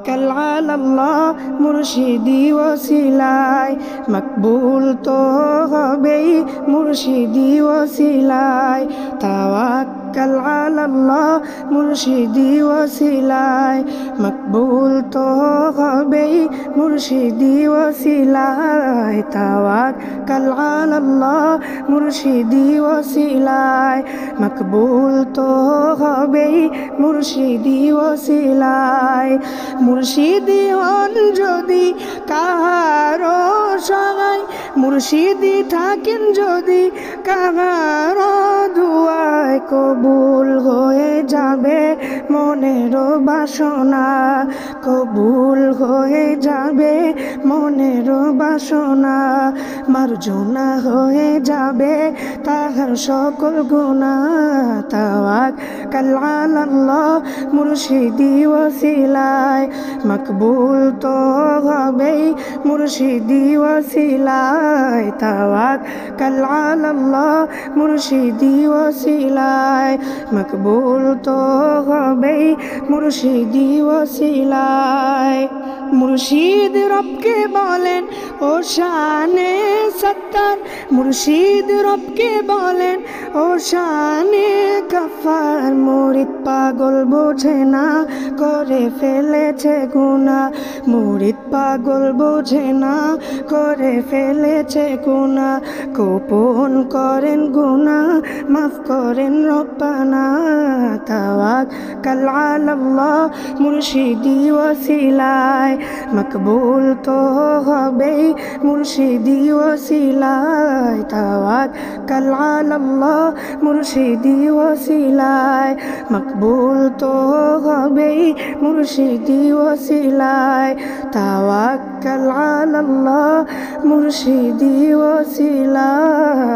তাওয়াক্কাল আলাল্লাহ মুর্শিদি ওসিলায় মকবুল তো হবেই মুর্শিদি ওসিলায় তাওয়াক্কাল আলাল্লাহ মুর্শিদি ওসিলায় মকবুল তো হবেই মুর্শিদি ওসিলায় তাওয়াক্কাল আলাল্লাহ মুর্শিদি ওসিলায় মকবুল তো হবেই মুর্শিদি ওসিলায় মুর্শিদি হন যদি কাহারো সহায় মুর্শিদি থাকেন যদি কাহারো দুয়ায় কবুল হয়ে যাবে মনের বাসনা কবুল হয়ে যাবে মনের বাসনা মার্জনা হয়ে যাবে তাহার সকল গুনাহ তাওয়াক্কাল আলাল্লাহ মুর্শিদি ওসিলায় মকবুল তো হবেই মুর্শিদি ওসিলায় তাওয়াক্কাল আলাল্লাহ মুর্শিদি ওসিলায় মকবুল তো হবেই মুর্শিদি ওসিলায় মুর্শিদ রবকে বলেন ও শানে সত্তার মুর্শিদ রবকে বলেন ও শানে গফফার মুরিদ পাগল বোঝে না করে ফেলেছে গুনাহ মুরিদ পাগল বোঝে না করে ফেলেছে গুনাহ গোপন করেন গুনাহ মাফ করেন রব্বানা তাওয়াক্কাল আলাল্লাহ মুর্শিদি ওসিলায় মকবুল তো হবেই মুর্শিদি ওসিলায় তাওয়াক্কাল আলাল্লাহ মুর্শিদি ওসিলায় মকবুল তো হবেই মুর্শিদি ওসিলায় তাওয়াক্কাল আলাল্লাহ মুর্শিদি ওসিলায়।